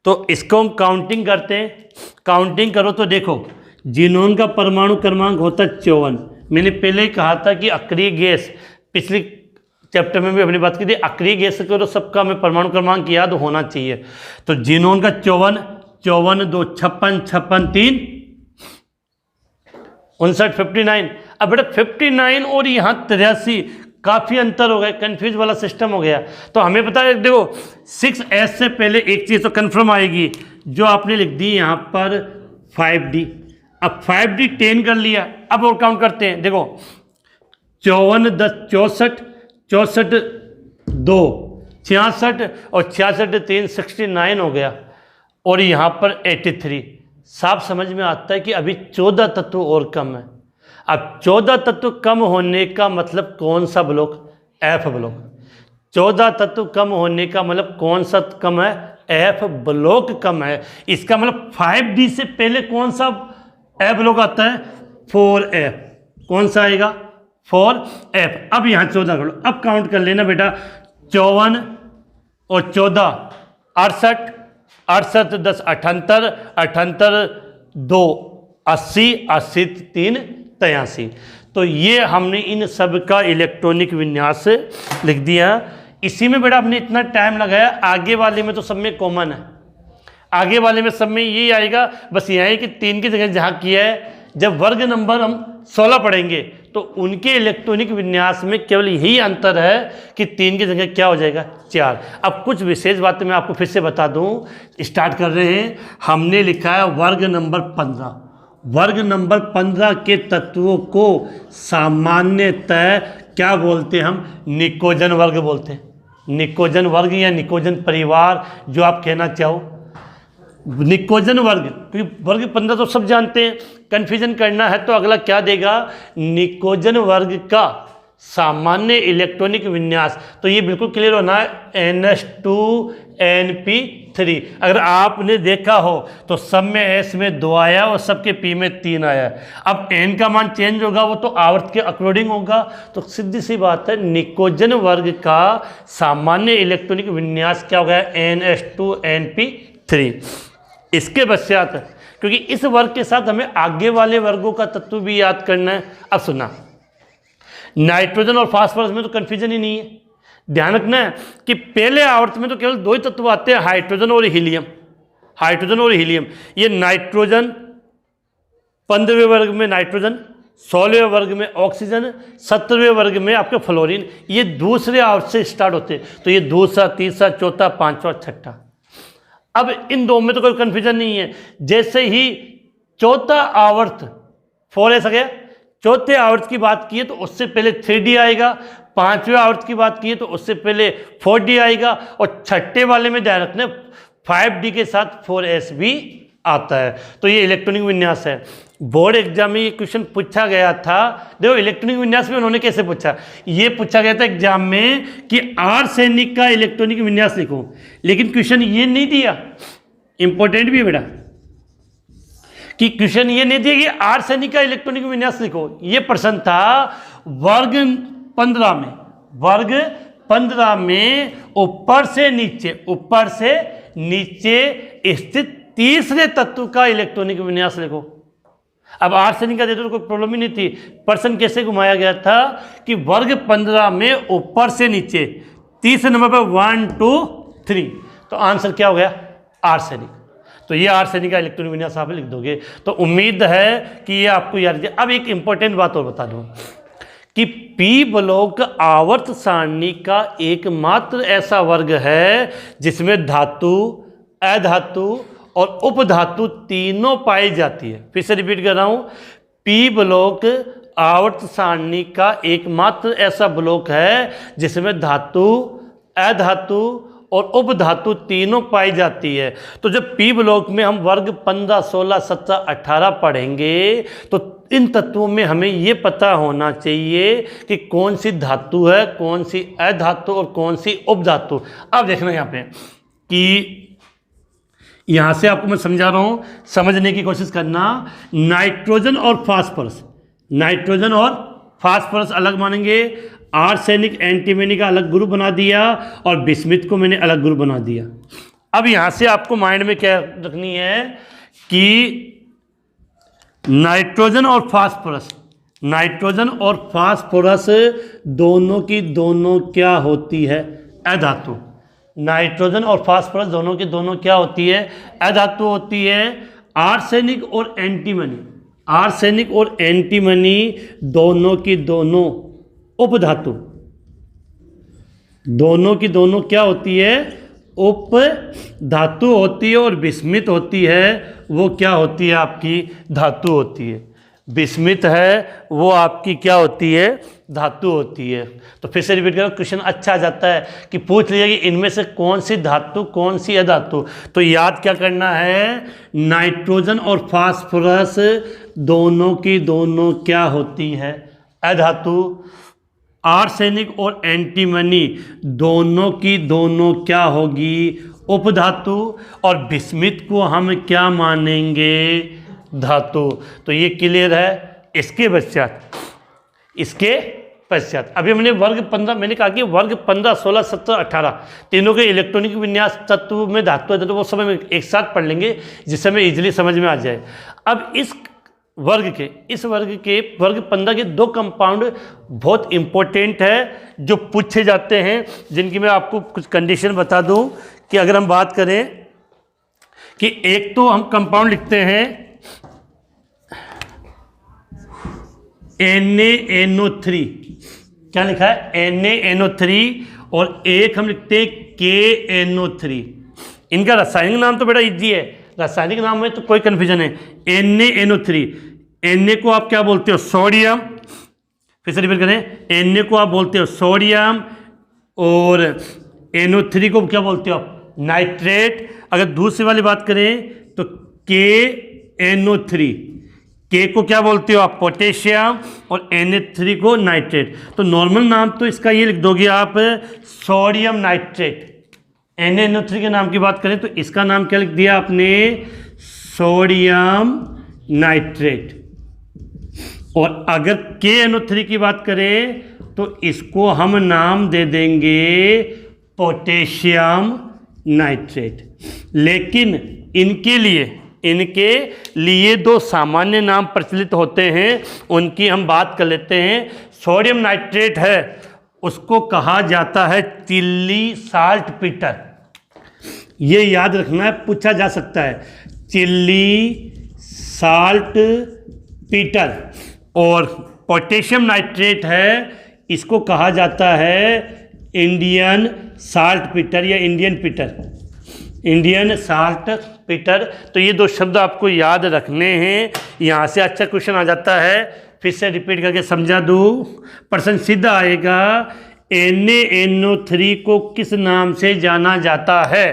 तो इसको हम काउंटिंग करते हैं। काउंटिंग करो तो देखो जिनोन का परमाणु क्रमांक होता है 54। मैंने पहले ही कहा था कि अक्रिय गैस, पिछले चैप्टर में भी अपनी बात की थी, अक्रिय गैस को तो सबका हमें परमाणु क्रमांक याद होना चाहिए। तो जिनोन का 54, 54 2 56, 56 3 59, 59। अब बेटा 59 और यहाँ 83, काफ़ी अंतर हो गया, कंफ्यूज वाला सिस्टम हो गया। तो हमें पता है, देखो 6s से पहले एक चीज़ तो कंफर्म आएगी, जो आपने लिख दी यहाँ पर 5D। अब 5D 10 कर लिया, अब और काउंट करते हैं। देखो 54 10 64, 64 2 66 और 66 3 69 हो गया, और यहाँ पर 83। साफ समझ में आता है कि अभी 14 तत्व और कम है। अब 14 तत्व कम होने का मतलब कौन सा ब्लॉक? F block. 14 तत्व कम होने का मतलब कौन सा कम है? F ब्लॉक कम है। इसका मतलब 5D से पहले कौन सा F ब्लॉक आता है? 4F। कौन सा आएगा? 4F। अब यहाँ 14 कर लो, अब काउंट कर लेना बेटा, 54 और 14 68, 68 10 78, 78 2 80, 80 3 83। तो ये हमने इन सब का इलेक्ट्रॉनिक विन्यास लिख दिया। इसी में बेटा आपने इतना टाइम लगाया, आगे वाले में तो सब में कॉमन है, आगे वाले में सब में यही आएगा। बस यह है कि 3 की जगह जहाँ किया है, जब वर्ग नंबर हम 16 पढ़ेंगे तो उनके इलेक्ट्रॉनिक विन्यास में केवल यही अंतर है कि 3 की जगह क्या हो जाएगा? 4। अब कुछ विशेष बातें मैं आपको फिर से बता दूं। स्टार्ट कर रहे हैं। हमने लिखा है वर्ग नंबर 15। वर्ग नंबर 15 के तत्वों को सामान्यतः क्या बोलते हैं? हम निकोजन वर्ग बोलते हैं। निकोजन वर्ग या निकोजन परिवार, जो आप कहना चाहो, निकोजन वर्ग। क्योंकि वर्ग 15 तो सब जानते हैं, कन्फ्यूजन करना है तो अगला क्या देगा? निकोजन वर्ग का सामान्य इलेक्ट्रॉनिक विन्यास। तो ये बिल्कुल क्लियर होना है, NH2NP3। अगर आपने देखा हो तो सब में S में 2 आया और सबके P में 3 आया। अब N का मान चेंज होगा, वो तो आवर्त के अकॉर्डिंग होगा। तो सीधी सी बात है, निकोजन वर्ग का सामान्य इलेक्ट्रॉनिक विन्यास क्या होगा? NH2NP3। इसके पश्चात, क्योंकि इस वर्ग के साथ हमें आगे वाले वर्गों का तत्व भी याद करना है। अब सुना, नाइट्रोजन और फास्फोरस में तो कन्फ्यूजन ही नहीं है। ध्यान रखना है कि पहले आवर्त में तो केवल 2 ही तत्व आते हैं, हाइड्रोजन और हीलियम। हाइड्रोजन और हीलियम, ये नाइट्रोजन 15वें वर्ग में नाइट्रोजन, 16वें वर्ग में ऑक्सीजन, 17वें वर्ग में आपके फ्लोरीन। ये दूसरे आवर्त से स्टार्ट होते हैं। तो ये दूसरा, तीसरा, चौथा, पांचवा, छठा। अब इन 2 में तो कोई कन्फ्यूजन नहीं है। जैसे ही चौथा आवर्त 4s आ गया, चौथे आवर्त की बात की है तो उससे पहले 3D आएगा, 5वें आवर्त की बात की है तो उससे पहले 4D आएगा, और छठे वाले में ध्यान रखना 5D के साथ 4s भी आता है। तो ये इलेक्ट्रॉनिक विन्यास है। बोर्ड एग्जाम में ये क्वेश्चन पूछा गया था। देखो इलेक्ट्रॉनिक विन्यास में उन्होंने कैसे पूछा, ये पूछा गया था एग्जाम में कि आर्सेनिक का इलेक्ट्रॉनिक विन्यास लिखो, लेकिन क्वेश्चन ये नहीं दिया। इंपॉर्टेंट भी है बेटा कि क्वेश्चन ये नहीं दिया कि आर्सेनिक का इलेक्ट्रॉनिक विन्यास लिखो। ये प्रश्न था वर्ग 15 में। वर्ग 15 में ऊपर से नीचे स्थित तीसरे तत्व का इलेक्ट्रॉनिक विन्यास लिखो। अब आर्सेनिक का देते तो कोई प्रॉब्लम ही नहीं थी। प्रश्न कैसे घुमाया गया था कि वर्ग 15 में ऊपर से नीचे तीसरे नंबर पर 1 2 3, तो आंसर क्या हो गया? आर्सेनिक। तो ये आर्सेनिक का इलेक्ट्रॉनिक विन्यास आप लिख दोगे। तो उम्मीद है कि ये आपको याद है। अब एक इंपॉर्टेंट बात और बता दूं कि पी ब्लॉक आवर्त सारणी का एकमात्र ऐसा वर्ग है जिसमें धातु, अधातु और उपधातु तीनों पाई जाती है। फिर से रिपीट कर रहा हूं, पी ब्लॉक आवर्त सारणी का एकमात्र ऐसा ब्लॉक है जिसमें धातु, अधातु और उपधातु तीनों पाई जाती है। तो जब पी ब्लॉक में हम वर्ग 15, 16, 17, 18 पढ़ेंगे तो इन तत्वों में हमें ये पता होना चाहिए कि कौन सी धातु है, कौन सी अधातु और कौन सी उपधातु। अब देखना यहाँ पे कि यहाँ से आपको मैं समझा रहा हूँ, समझने की कोशिश करना। नाइट्रोजन और फास्फोरस, नाइट्रोजन और फास्फोरस अलग मानेंगे। आर्सेनिक, एंटीमनी का अलग ग्रुप बना दिया और बिस्मिथ को मैंने अलग ग्रुप बना दिया। अब यहाँ से आपको माइंड में क्या रखनी है कि नाइट्रोजन और फास्फोरस, नाइट्रोजन और फास्फोरस दोनों की दोनों क्या होती है? अधातु। नाइट्रोजन और फास्फोरस दोनों की दोनों क्या होती है? अधातु होती है। आर्सेनिक और एंटीमनी, आर्सेनिक और एंटीमनी दोनों की दोनों उपधातु, दोनों की दोनों क्या होती है? उपधातु होती है। और बिस्मिथ होती है वो क्या होती है? आपकी धातु होती है। बिस्मिथ है वो आपकी क्या होती है? धातु होती है। तो फिर से रिपीट करो, क्वेश्चन अच्छा आ जाता है कि पूछ लिया कि इनमें से कौन सी धातु, कौन सी अधातु। तो याद क्या करना है? नाइट्रोजन और फास्फोरस दोनों की दोनों क्या होती है? अधातु। आर्सेनिक और एंटीमनी दोनों की दोनों क्या होगी? उपधातु। और बिस्मिथ को हम क्या मानेंगे? धातु। तो ये क्लियर है। इसके पश्चात अभी हमने वर्ग 15, मैंने कहा कि वर्ग 15, 16, 17, 18 तीनों के इलेक्ट्रॉनिक विन्यास तत्व में धातु है, तो वो सब हम एक साथ पढ़ लेंगे जिससे हमें इजीली समझ में आ जाए। अब इस वर्ग के वर्ग 15 के दो कंपाउंड बहुत इंपॉर्टेंट है जो पूछे जाते हैं, जिनकी मैं आपको कुछ कंडीशन बता दूं कि अगर हम बात करें कि एक तो हम कंपाउंड लिखते हैं NaNO3, क्या लिखा है? NaNO3, और एक हम लिखते हैं KNO3। इनका रासायनिक नाम तो बेटा इजी है, रासायनिक नाम में तो कोई कन्फ्यूजन है। NaNO3, Na को आप क्या बोलते हो? सोडियम। फिर से रिपीट करें, Na को आप बोलते हो सोडियम और NO3 को क्या बोलते हो आप? नाइट्रेट। अगर दूसरी वाली बात करें तो KNO3, K को क्या बोलते हो आप? पोटेशियम, और Na3 को नाइट्रेट। तो नॉर्मल नाम तो इसका ये लिख दोगे आप, सोडियम नाइट्रेट। NaNO3 के नाम की बात करें तो इसका नाम क्या लिख दिया आपने? Sodium nitrate. और अगर KNO3 की बात करें तो इसको हम नाम दे देंगे पोटेशियम नाइट्रेट। लेकिन इनके लिए दो सामान्य नाम प्रचलित होते हैं, उनकी हम बात कर लेते हैं। सोडियम नाइट्रेट है, उसको कहा जाता है चिल्ली साल्ट पीटर। ये याद रखना है, पूछा जा सकता है, चिल्ली साल्ट पीटर। और पोटेशियम नाइट्रेट है, इसको कहा जाता है इंडियन साल्ट पीटर या Indian Peter, Indian salt Peter. तो ये दो शब्द आपको याद रखने हैं। यहाँ से अच्छा क्वेश्चन आ जाता है, फिर से रिपीट करके समझा दूँ, प्रश्न सीधा आएगा। NaNO3 को किस नाम से जाना जाता है?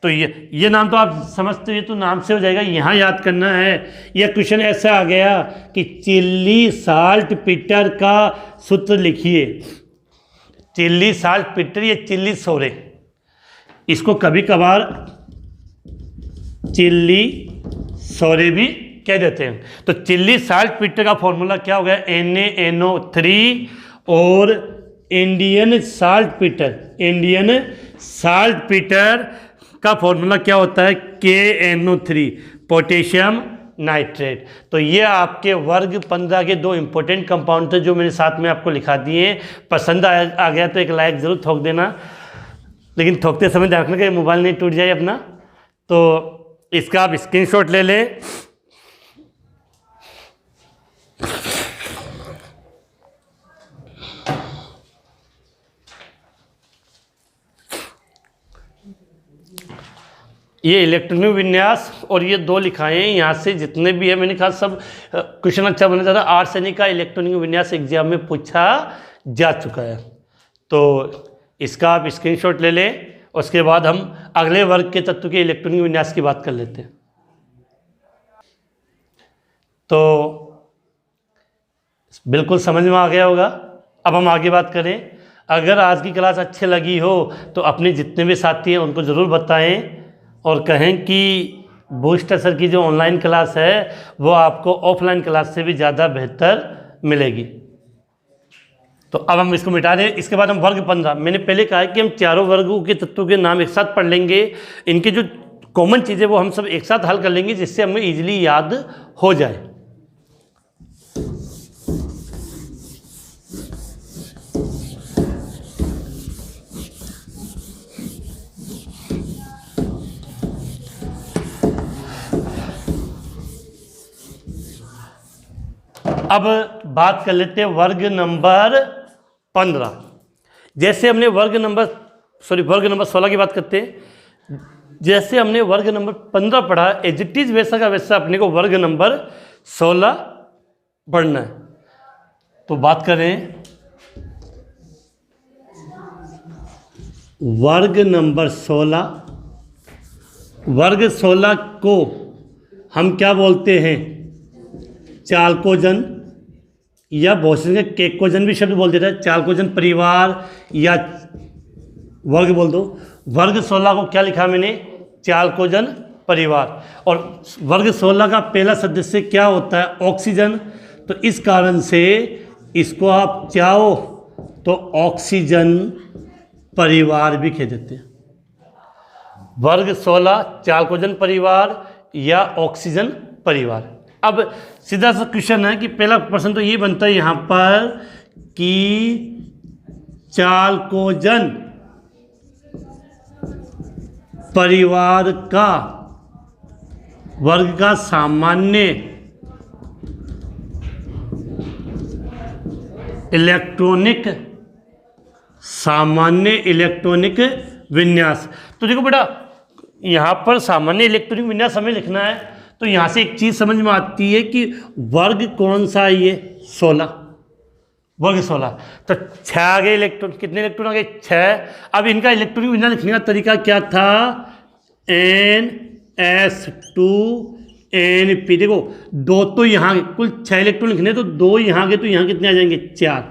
तो ये नाम तो आप समझते हो, तो नाम से हो जाएगा, यहाँ याद करना है। यह क्वेश्चन ऐसा आ गया कि चिल्ली साल्ट पीटर का सूत्र लिखिए। चिल्ली साल्ट पीटर या चिल्ली सोरे, इसको कभी कभार चिल्ली सोरे भी कह देते हैं। तो चिल्ली साल्ट पीटर का फॉर्मूला क्या हो गया? NaNO3 और इंडियन साल्ट पीटर का फॉर्मूला क्या होता है? KNO3, potassium nitrate. तो ये आपके वर्ग 15 के 2 इंपॉर्टेंट कंपाउंड थे जो मैंने साथ में आपको लिखा दिए। पसंद आ गया तो एक लाइक ज़रूर ठोक देना, लेकिन ठोकते समय ध्यान रखना कि मोबाइल नहीं टूट जाए अपना। तो इसका आप स्क्रीनशॉट ले लें। ये इलेक्ट्रॉनिक विन्यास और ये 2 लिखाए हैं। यहाँ से जितने भी है मैंने कहा सब क्वेश्चन अच्छा बनना चाहता। 8 श्रेणी का इलेक्ट्रॉनिक विन्यास एग्जाम में पूछा जा चुका है। तो इसका आप स्क्रीनशॉट ले लें। उसके बाद हम अगले वर्ग के तत्व के इलेक्ट्रॉनिक विन्यास की बात कर लेते हैं। तो बिल्कुल समझ में आ गया होगा। अब हम आगे बात करें। अगर आज की क्लास अच्छी लगी हो तो अपने जितने भी साथी हैं उनको ज़रूर बताएं और कहें कि बूस्टर सर की जो ऑनलाइन क्लास है वो आपको ऑफलाइन क्लास से भी ज़्यादा बेहतर मिलेगी। तो अब हम इसको मिटा दें। इसके बाद हम वर्ग 15, मैंने पहले कहा है कि हम चारों वर्गों के तत्वों के नाम एक साथ पढ़ लेंगे। इनके जो कॉमन चीज़ें वो हम सब एक साथ हल कर लेंगे जिससे हमें ईजिली याद हो जाए। अब बात कर लेते हैं वर्ग नंबर 15। जैसे हमने वर्ग नंबर 16 की बात करते हैं। जैसे हमने वर्ग नंबर 15 पढ़ा, एज इट इज वैसा का वैसा अपने को वर्ग नंबर 16 पढ़ना है। तो बात करें वर्ग नंबर 16। वर्ग 16 को हम क्या बोलते हैं? चालकोजन या बहुत से केकोजन भी शब्द बोल देता है। चालकोजन परिवार या वर्ग बोल दो। वर्ग 16 को क्या लिखा मैंने? चालकोजन परिवार। और वर्ग 16 का पहला सदस्य क्या होता है? ऑक्सीजन। तो इस कारण से इसको आप चाहो तो ऑक्सीजन परिवार भी कह देते हैं। वर्ग 16 चालकोजन परिवार या ऑक्सीजन परिवार। अब सीधा सा क्वेश्चन है कि पहला प्रश्न तो ये बनता है यहाँ पर कि चालकोजन परिवार का वर्ग का सामान्य इलेक्ट्रॉनिक विन्यास। तो देखो बेटा, यहाँ पर सामान्य इलेक्ट्रॉनिक विन्यास हमें लिखना है। तो यहाँ से एक चीज़ समझ में आती है कि वर्ग कौन सा है? ये 16, वर्ग 16। तो 6 आ गए इलेक्ट्रॉन। कितने इलेक्ट्रॉन आ गए? 6। अब इनका इलेक्ट्रॉनिक विन्यास लिखने का तरीका क्या था? NS2Np। देखो 2 तो यहाँ कुल 6 इलेक्ट्रॉन लिखने, तो 2 यहाँ के, तो यहाँ कितने आ जाएंगे? 4।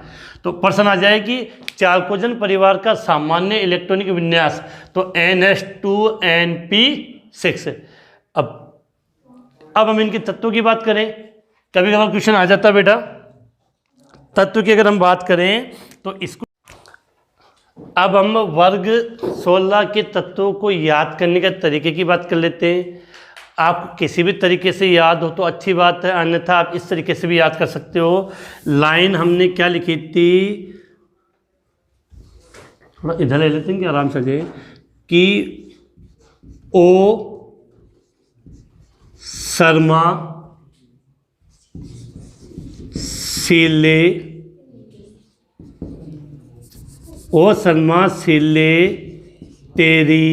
तो प्रश्न आ जाए कि चालकोजन परिवार का सामान्य इलेक्ट्रॉनिक विन्यास, तो NS2Np6। अब हम इनके तत्वों की बात करें। कभी कभार क्वेश्चन आ जाता है बेटा, तत्व की अगर हम बात करें तो इसको अब हम वर्ग 16 के तत्वों को याद करने के तरीके की बात कर लेते हैं। आप किसी भी तरीके से याद हो तो अच्छी बात है, अन्यथा आप इस तरीके से भी याद कर सकते हो। लाइन हमने क्या लिखी थी? थोड़ा इधर ले लेते हैं कि आराम से जाए कि ओ शर्मा सिले तेरी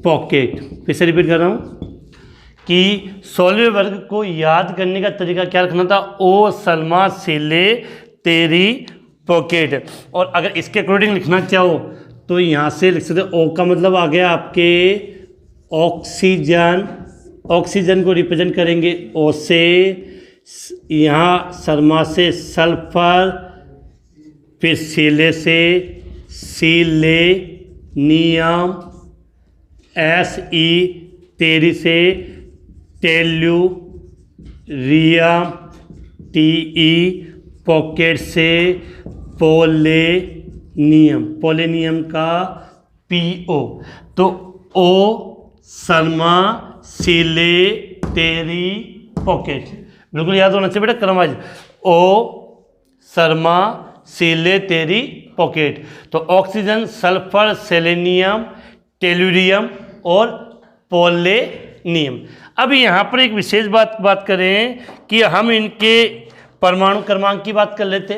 पॉकेट। फिर से रिपीट कर रहा हूँ कि 16वें वर्ग को याद करने का तरीका क्या रखना था? ओ सलमा सिले तेरी पॉकेट। और अगर इसके अकॉर्डिंग लिखना चाहो तो यहाँ से लिख सकते। ओ का मतलब आ गया आपके ऑक्सीजन। ऑक्सीजन को रिप्रेजेंट करेंगे ओ से। यहाँ शर्मा से सल्फर, फिर सिले से सिलेनियम, Se तेरी से टेल्यूरियम, Te पॉकेट से पोलेनियम, नियम, पोलेनियम का PO। तो O शर्मा सीले तेरी पॉकेट, बिल्कुल याद होना चाहिए बेटा क्रम वाइज। O शर्मा सीले तेरी पॉकेट। तो ऑक्सीजन, सल्फर, सेलेनियम, टेलुरियम और पोलेनियम। अब यहाँ पर एक विशेष बात करें कि हम इनके परमाणु क्रमांक की बात कर लेते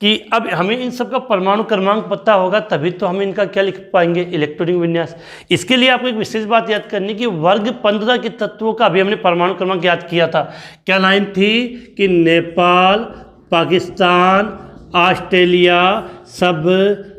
कि अब हमें इन सब का परमाणु क्रमांक पता होगा तभी तो हम इनका क्या लिख पाएंगे, इलेक्ट्रॉनिक विन्यास। इसके लिए आपको एक विशेष बात याद करनी कि वर्ग 15 के तत्वों का अभी हमने परमाणु क्रमांक याद किया था। क्या लाइन थी कि नेपाल, पाकिस्तान, ऑस्ट्रेलिया सब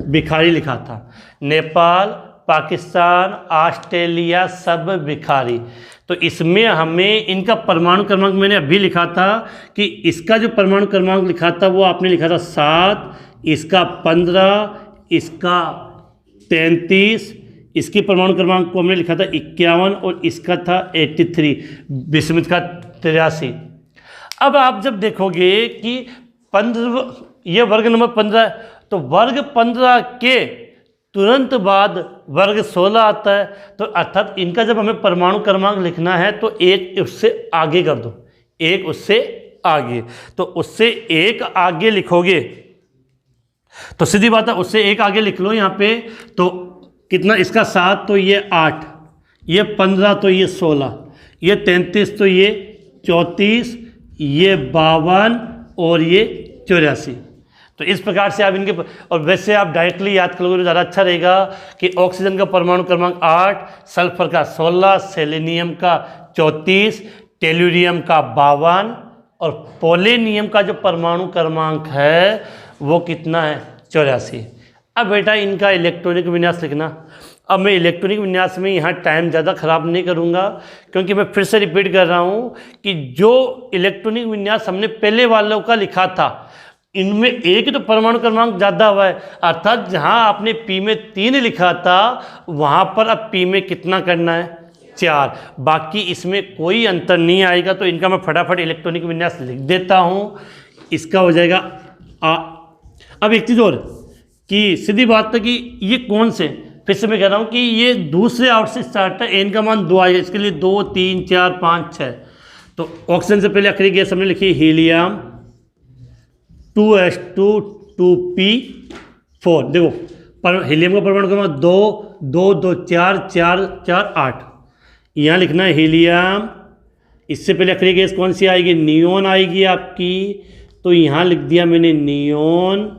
भिखारी लिखा था। नेपाल, पाकिस्तान, ऑस्ट्रेलिया सब भिखारी। तो इसमें हमें इनका परमाणु क्रमांक मैंने अभी लिखा था कि इसका जो परमाणु क्रमांक लिखा था वो आपने लिखा था 7, इसका 15, इसका 33, इसके परमाणु क्रमांक को हमने लिखा था 51 और इसका था 83, विस्मित का 83। अब आप जब देखोगे कि 15 ये वर्ग नंबर 15 तो वर्ग 15 के तुरंत बाद वर्ग 16 आता है। तो अर्थात इनका जब हमें परमाणु क्रमांक लिखना है तो एक उससे आगे कर दो, एक उससे आगे। तो उससे एक आगे लिखोगे तो सीधी बात है उससे एक आगे लिख लो यहाँ पे। तो कितना, इसका 7 तो ये 8, ये 15 तो ये 16, ये 33 तो ये 34, ये 52 और ये 84। तो इस प्रकार से आप इनके, और वैसे आप डायरेक्टली याद करोगे तो ज़्यादा अच्छा रहेगा कि ऑक्सीजन का परमाणु क्रमांक 8, सल्फर का 16, सेलेनियम का 34, टेलुरियम का 52 और पोलेनियम का जो परमाणु क्रमांक है वो कितना है, 84। अब बेटा इनका इलेक्ट्रॉनिक विन्यास लिखना। अब मैं इलेक्ट्रॉनिक विन्यास में यहाँ टाइम ज़्यादा ख़राब नहीं करूँगा क्योंकि मैं फिर से रिपीट कर रहा हूँ कि जो इलेक्ट्रॉनिक विन्यास हमने पहले वालों का लिखा था इनमें एक तो परमाणु क्रमांक ज़्यादा हुआ है, अर्थात जहाँ आपने P में 3 लिखा था वहाँ पर अब P में कितना करना है, 4। बाकी इसमें कोई अंतर नहीं आएगा। तो इनका मैं फटाफट इलेक्ट्रॉनिक विन्यास लिख देता हूँ। इसका हो जाएगा अब एक चीज़ और कि सीधी बात है कि ये कौन से, फिर से मैं कह रहा हूँ कि ये दूसरे आउट से स्टार्ट है, एन का मान 2 आएगा, इसके लिए 2 3 4 5 6। तो ऑक्सीजन से पहले आखिरी गैस हमने लिखी हीलियम 2s2 2p4। देखो पर हीलियम का परमाणु क्रमांक 2 2 2 4 4 4 8। यहाँ लिखना है हीलियम, इससे पहले आखिरी गैस कौन सी आएगी, नियोन आएगी आपकी। तो यहाँ लिख दिया मैंने नियोन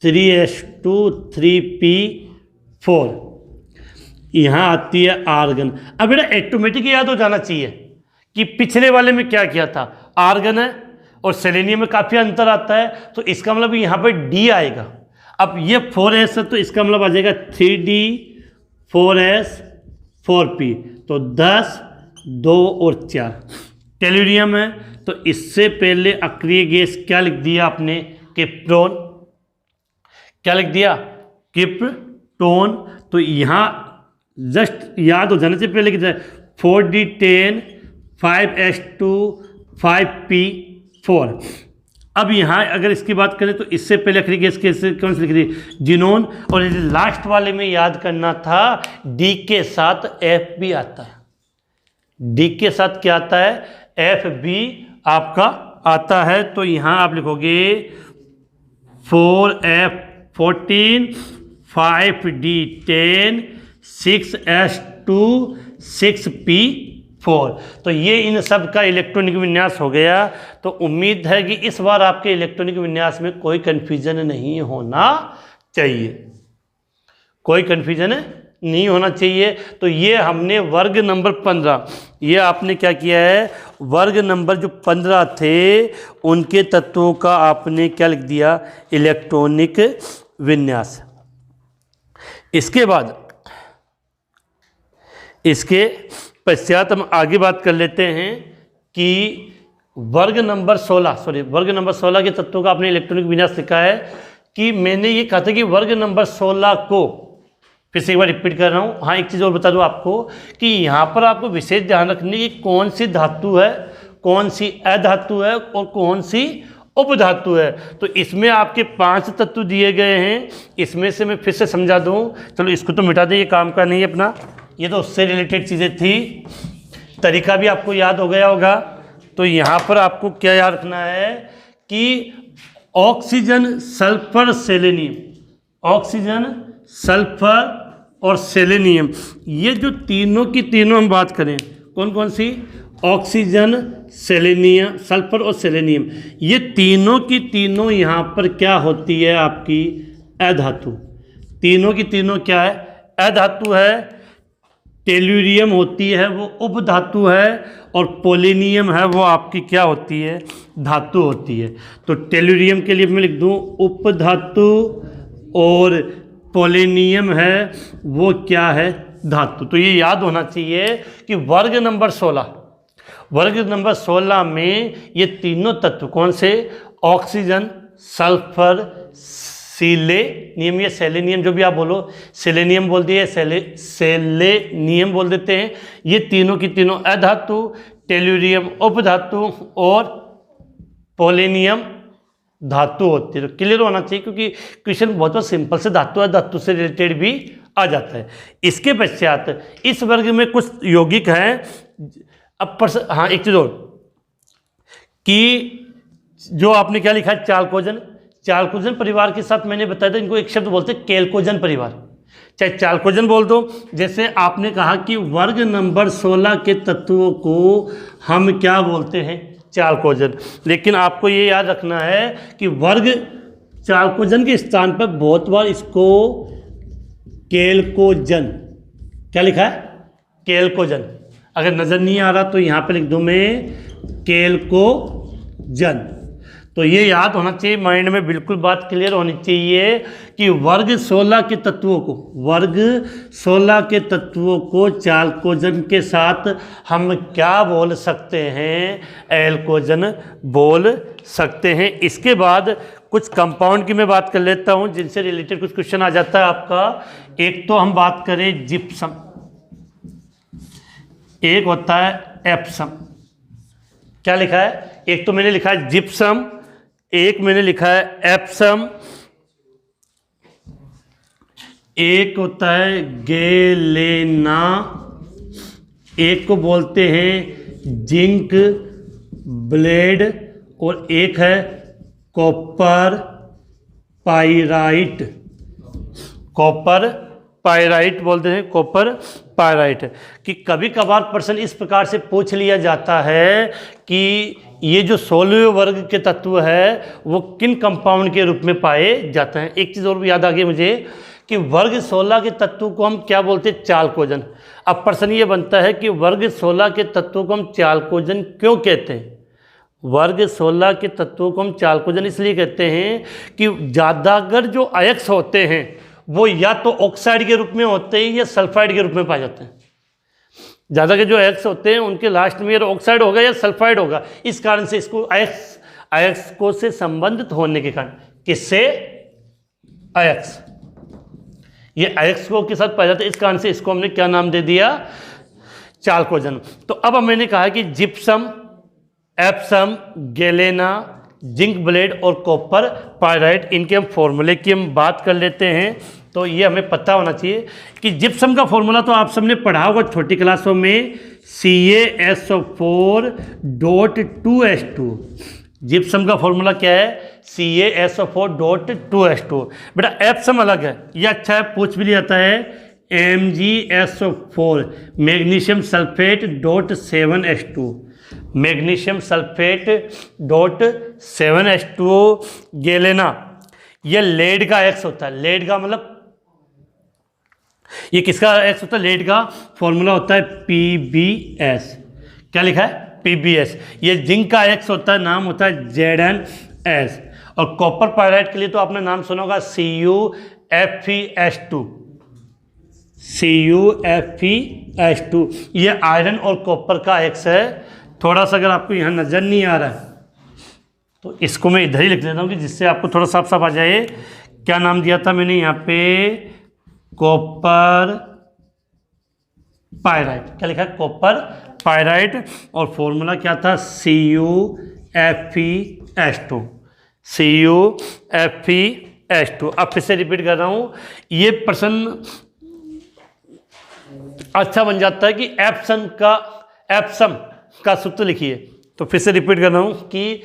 3s2 3p4। यहाँ आती है आर्गन। अब बेटा ऑटोमेटिक याद हो जाना चाहिए कि पिछले वाले में क्या किया था, आर्गन है और सेलेनियम में काफ़ी अंतर आता है। तो इसका मतलब यहाँ पे D आएगा। अब ये 4s है तो इसका मतलब आ जाएगा 3D 4s 4p। तो 10 2 और 4। टेलुरियम है तो इससे पहले अक्रिय गैस क्या लिख दिया आपने, किप्टोन। क्या लिख दिया, किप्टोन। तो यहाँ जस्ट याद हो जाने से पहले लिख दिया 4D10 5s2 5p4। अब यहाँ अगर इसकी बात करें तो इससे पहले आखिरी गैस कैसे कौन सी लिख दी, जिनोन। और लास्ट वाले में याद करना था D के साथ F भी आता है। D के साथ क्या आता है, F भी आपका आता है। तो यहाँ आप लिखोगे 4F14 5D10 6s2 6p4। तो ये इन सब का इलेक्ट्रॉनिक विन्यास हो गया। तो उम्मीद है कि इस बार आपके इलेक्ट्रॉनिक विन्यास में कोई कन्फ्यूजन नहीं होना चाहिए, कोई कन्फ्यूजन नहीं होना चाहिए। तो ये हमने वर्ग नंबर 15, ये आपने क्या किया है, वर्ग नंबर जो 15 थे उनके तत्वों का आपने क्या लिख दिया, इलेक्ट्रॉनिक विन्यास। इसके बाद इसके पश्चात हम आगे बात कर लेते हैं कि वर्ग नंबर 16 के तत्वों का आपने इलेक्ट्रॉनिक विन्यास लिखा है। कि मैंने ये कहा था कि वर्ग नंबर 16 को फिर से एक बार रिपीट कर रहा हूँ। हाँ, एक चीज़ और बता दूँ आपको कि यहाँ पर आपको विशेष ध्यान रखनी कि कौन सी धातु है, कौन सी अधातु है और कौन सी उपधातु है। तो इसमें आपके 5 तत्व दिए गए हैं, इसमें से मैं फिर से समझा दूं, चलो इसको तो मिटा दें, ये काम का नहीं है अपना, ये तो उससे रिलेटेड चीज़ें थी, तरीका भी आपको याद हो गया होगा। तो यहाँ पर आपको क्या याद रखना है कि oxygen, sulphur, selenium, oxygen, sulphur और सेलेनियम, ये जो तीनों की तीनों हम बात करें, कौन कौन सी, ऑक्सीजन, सेलेनियम, सल्फर और सेलेनियम, ये तीनों की तीनों यहाँ पर क्या होती है आपकी अधातु। तीनों की तीनों क्या है, अधातु है। टेल्यूरियम होती है वो उपधातु है, और पोलेनियम है वो आपकी क्या होती है, धातु होती है। तो टेल्यूरियम के लिए मैं लिख दूँ उपधातु, और पोलेनियम है वो क्या है, धातु। तो ये याद होना चाहिए कि वर्ग नंबर 16 में ये तीनों तत्व कौन से, ऑक्सीजन, सल्फर, सेलेनियम, या सेलेनियम जो भी आप बोलो, सेलेनियम बोल दिए, सेलेनियम बोल देते हैं, ये तीनों की तीनों अधातु, टेल्यूरियम उपधातु और पोलेनियम धातु होती है। तो क्लियर होना चाहिए, क्योंकि क्वेश्चन बहुत सिंपल से धातु है, धातु से रिलेटेड भी आ जाता है। इसके पश्चात इस वर्ग में कुछ यौगिक हैं। अब हाँ एक चीज और, कि जो आपने क्या लिखा है, चालकोजन, चालकोजन परिवार के साथ मैंने बताया था, इनको एक शब्द बोलते हैं केल्कोजन परिवार, चाहे चालकोजन बोल दो। जैसे आपने कहा कि वर्ग नंबर 16 के तत्वों को हम क्या बोलते हैं, चालकोजन। लेकिन आपको ये याद रखना है कि वर्ग चालकोजन के स्थान पर बहुत बार इसको केल्कोजन, क्या लिखा है, केल्कोजन। अगर नज़र नहीं आ रहा तो यहाँ पे लिख दूँ मैं केल्कोजन। तो ये याद होना चाहिए, माइंड में बिल्कुल बात क्लियर होनी चाहिए कि वर्ग 16 के तत्वों को, वर्ग 16 के तत्वों को चालकोजन के साथ हम क्या बोल सकते हैं, एल्कोजन बोल सकते हैं। इसके बाद कुछ कंपाउंड की मैं बात कर लेता हूं जिनसे रिलेटेड कुछ क्वेश्चन आ जाता है आपका। एक तो हम बात करें जिप्सम, एक होता है एप्सम। क्या लिखा है, एक तो मैंने लिखा है जिप्सम, एक मैंने लिखा है एप्सम, एक होता है गेलेना, एक को बोलते हैं जिंक ब्लेड, और एक है कॉपर पाइराइट। कॉपर पाइराइट बोलते हैं, कॉपर पाइराइट। कि कभी कभार प्रश्न इस प्रकार से पूछ लिया जाता है कि ये जो 16वें वर्ग के तत्व है वो किन कंपाउंड के रूप में पाए जाते हैं। एक चीज़ और भी याद आ गई मुझे कि वर्ग 16 के तत्व को हम क्या बोलते हैं, चालकोजन। अब प्रश्न ये बनता है कि वर्ग 16 के तत्वों को हम चालकोजन क्यों कहते हैं। वर्ग 16 के तत्वों को हम चालकोजन इसलिए कहते हैं कि ज़्यादातर जो अयस्क होते हैं वो या तो ऑक्साइड के रूप में होते हैं या सल्फाइड के रूप में पाए जाते हैं। ज़्यादा के जो अयस्क होते हैं उनके लास्ट में ऑक्साइड होगा या सल्फाइड होगा। इस कारण से इसको अयस्कों से संबंधित होने के कारण, किससे, अयस्क, ये अयस्कों के साथ पाया जाता है, इस कारण से इसको हमने क्या नाम दे दिया, चालकोजन। तो अब मैंने कहा कि जिप्सम, एप्सम, गेलेना, जिंक ब्लेड और कॉपर पाइराइट, इनके हम फॉर्मूले की हम बात कर लेते हैं। तो ये हमें पता होना चाहिए कि जिप्सम का फॉर्मूला तो आप सबने पढ़ा होगा छोटी क्लासों में, CaSO4.2H2। जिप्सम का फॉर्मूला क्या है, CaSO4.2H2। बेटा एप्सम अलग है, ये अच्छा है, पूछ भी लिया जाता है, MgSO4 मैग्नीशियम सल्फेट.7H2, मैग्नीशियम सल्फेट.7H2। गेलेना, ये लेड का एक्स होता है, लेड का मतलब ये किसका एक्स होता है, लेड का फॉर्मूला होता है PbS। क्या लिखा है, PbS। ये जिंक का एक्स होता है, नाम होता है ZnS। और कॉपर पाइराइट के लिए तो आपने नाम सुना होगा CuFeS2, CuFeS2। ये आयरन और कॉपर का एक्स है। थोड़ा सा अगर आपको यहाँ नज़र नहीं आ रहा है तो इसको मैं इधर ही लिख देता हूँ कि जिससे आपको थोड़ा साफ साफ आ जाए। क्या नाम दिया था मैंने यहाँ पे, कॉपर पाइराइट। क्या लिखा है, कॉपर पाइराइट। और फॉर्मूला क्या था, CuFeS2। CuFeS2। अब फिर से रिपीट कर रहा हूँ, ये प्रश्न अच्छा बन जाता है कि एप्सम का सूत्र लिखिए। तो फिर से रिपीट कर रहा हूँ कि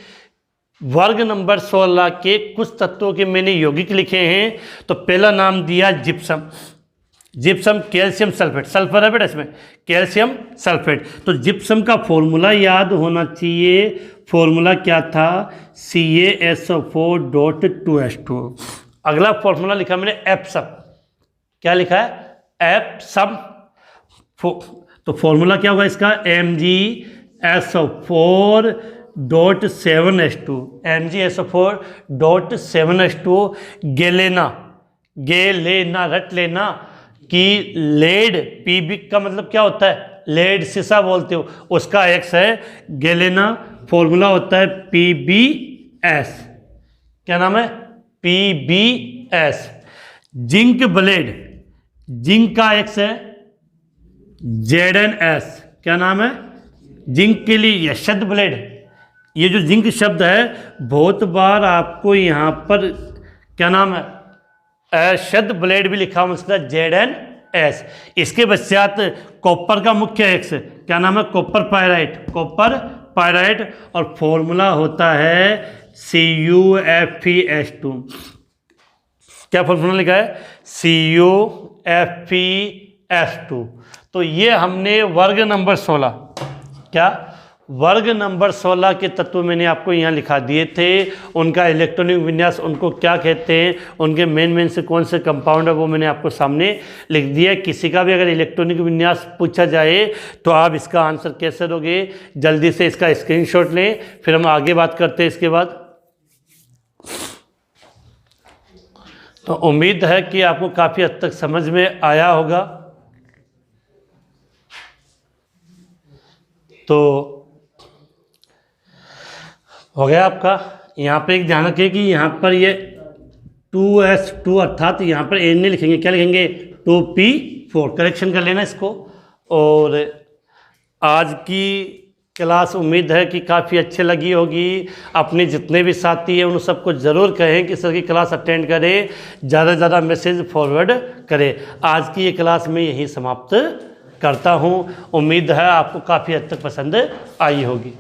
वर्ग नंबर 16 के कुछ तत्वों के मैंने यौगिक लिखे हैं। तो पहला नाम दिया gypsum, gypsum calcium sulphate, sulphur है बेटा इसमें, कैल्शियम सल्फेट। तो जिप्सम का फॉर्मूला याद होना चाहिए, फॉर्मूला क्या था, CaSO4.2H2। अगला फॉर्मूला लिखा मैंने एप्सम, क्या लिखा है, एप्सम। तो फॉर्मूला क्या होगा इसका, MgSO4.7H2, MgSO4.7H2। गेलेना रट लेना कि लेड, पीबी का मतलब क्या होता है, लेड सीसा बोलते हो, उसका एक्स है गेलेना। फॉर्मूला होता है PbS, क्या नाम है, PbS। जिंक ब्लेड, जिंक का एक्स है Zns, क्या नाम है, जिंक के लिए यशद ब्लेड। ये जो जिंक शब्द है बहुत बार आपको यहाँ पर क्या नाम है, शद ब्लेड भी लिखा हुआ उसका Zns। इसके पश्चात कॉपर का मुख्य एक्स क्या नाम है, कॉपर पायराइट, कॉपर पायराइट। और फॉर्मूला होता है CuFeS2। क्या फॉर्मूला लिखा है, CuFeS2। तो ये हमने वर्ग नंबर 16, क्या वर्ग नंबर 16 के तत्व मैंने आपको यहाँ लिखा दिए थे। उनका इलेक्ट्रॉनिक विन्यास उनको क्या कहते हैं, उनके मेन से कौन से कंपाउंड है वो मैंने आपको सामने लिख दिया। किसी का भी अगर इलेक्ट्रॉनिक विन्यास पूछा जाए तो आप इसका आंसर कैसे दोगे, जल्दी से इसका स्क्रीनशॉट लें, फिर हम आगे बात करते हैं इसके बाद। तो उम्मीद है कि आपको काफ़ी हद तक समझ में आया होगा। तो हो गया आपका। यहाँ पे एक ध्यान रखिए कि यहाँ पर ये 2S2 अर्थात यहाँ पर एन नहीं लिखेंगे, क्या लिखेंगे 2P4, करेक्शन कर लेना इसको। और आज की क्लास उम्मीद है कि काफ़ी अच्छी लगी होगी। अपने जितने भी साथी हैं उन सबको ज़रूर कहें कि सर की क्लास अटेंड करें, ज़्यादा से ज़्यादा मैसेज फॉरवर्ड करें। आज की ये क्लास में यही समाप्त करता हूँ। उम्मीद है आपको काफ़ी हद तक पसंद आई होगी।